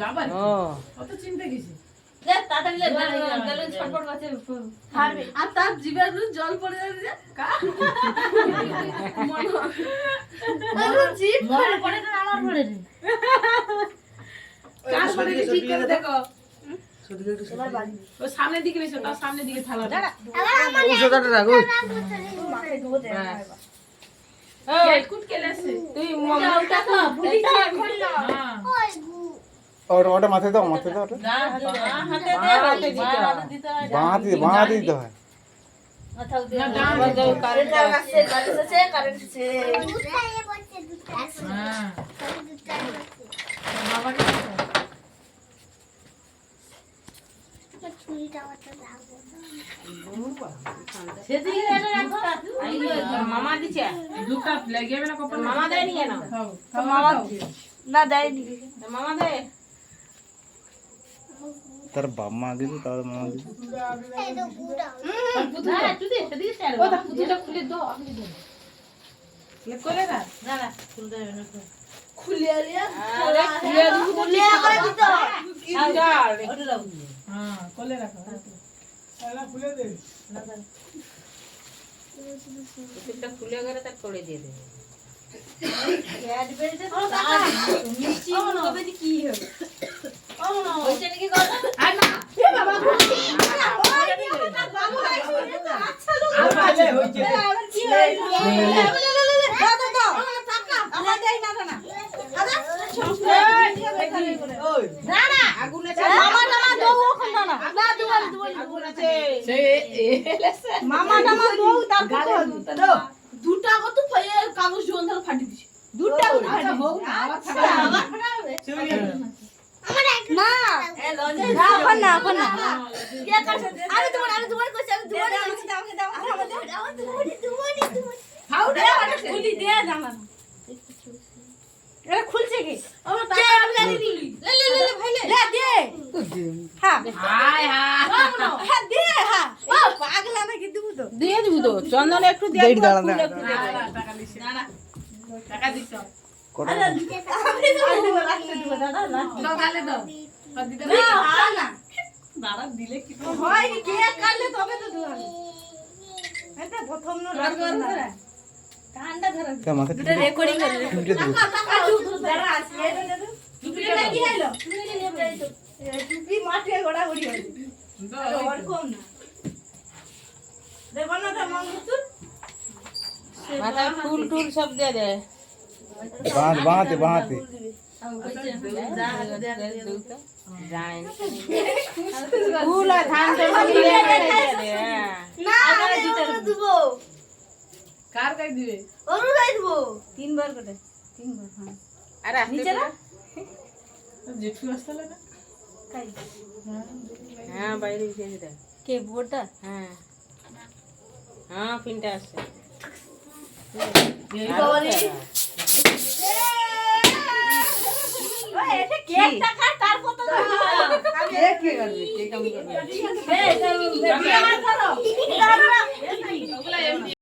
আবার ও কত চিন্তা কিসে দেখ তাড়াতাড়ি লে গেলে ছটপট করছে হারবে আর তার জিভের উপরে জল পড়ে যাচ্ছে জিভ মনে পড়ে না আমার পড়ে রে কার পরে ঠিক করে দেখো এবার বাড়ি ও সামনের দিকে এসো তার সামনের দিকে থালা দাঁড়া উষাটা রাখো মাকে ধুবো দে এই কুট কেলে আছে তুই ওটা তো ভুলিছি এখন না হ্যাঁ ওটা মাথায় দাও ওটা না হাতে হাতে দিতে হয়। বাঁ হাতে দিতে হয় মাথা উঠে না, ডান আবার যাও কারেন্ট কারেন্ট আছে কারেন্ট আছে হ্যাঁ বাবাকে সেদিকে এটা রাখো মামা দিছে দুটা লেগে যাবে না কপাল মামা দেয়নি কেন খাও মামা খাও না দেয়নি মামা দে তার বাপ মা দিল তার মামা দিল না তুই দে সেদিকে স্যার ও তা পুতুটা খুলে দাও আমি দেব লে করে না না না খুলতে হবে না খুলিয়া লিয়া খুলিয়া করে দিতে চাল ওটা দাও হ্যাঁ কোলে রাখো এটা খুলে গেলে তার তোড়ে দিয়ে দেবে ক্যাডবেরিতে তো মিষ্টি হবে কি হবে ওইটা নাকি কথা আর না এ বাবা আরে হইছে আবার কি হইলো দাও দাও দাও টাকা আমার দেই না না দাদা ওই না না আগুনে মামা টামা দৌ ওখান না না দুয়াল আগুন আছে সে এলেছে মামা টামা দৌ তারপর দাও দুটা কত ফাইয়ে কাগজ জোন ধরে ফাটি দিছে দুটা আচ্ছা হোক না আবার থাকা না এ লজে না ওখান না ওখান না কে কাছে আমি তোমার কইছি আমি তোমার আমাকে দাও খাও না খুলি দে জানা এটা খুলছে কি আমার টাকা আমি জানি নি লে ভাই লে দে হ্যাঁ হায় হায় হ্যাঁ দে হ্যাঁ ও পাগলা নাকি দেবো তো দিয়ে দিবি তো চন্দন একটু দিয়ে দেই দাঁড়া না টাকা দিছি না টাকা দিছো আমি দেবো রাখতে দেবো দাদা না দাও গালে দাও আর দিতে না হয় না দাঁড়া দিলে কি হয় নি কে কাটলে তবে তো দেবো এটা প্রথম না লাগবে কান্ডা ধরে তা মাথা দুটো রেকর্ডিং করে টিপে দেবো টাকা দাঁড়া আসলে এটা দে টুপিটা কি হলো টুপিটা নিয়ে যাই তো টুপি মাঠে গোড়াগড়ি হলো ওরকম না দেখো না তো মঙ্গলসূত্র মাথায় ফুল টুল সব দিয়ে দে বাঁ হাতে ফুল আর ধান তো মিলিয়ে দিয়ে দে না আমি দেবো কার কাই দিবে ওরু গাই দেবো তিনবার করে তিনবার হ্যাঁ আর নিচে না জেঠু আসলে না কাই হ্যাঁ বাইরে দিয়ে দে কে বোর্ডটা হ্যাঁ হ্যাঁ পিনটা আছে এটা কেকটা কাট তার কত কেক কে করবে কেক আমি করব এই আমার ধরো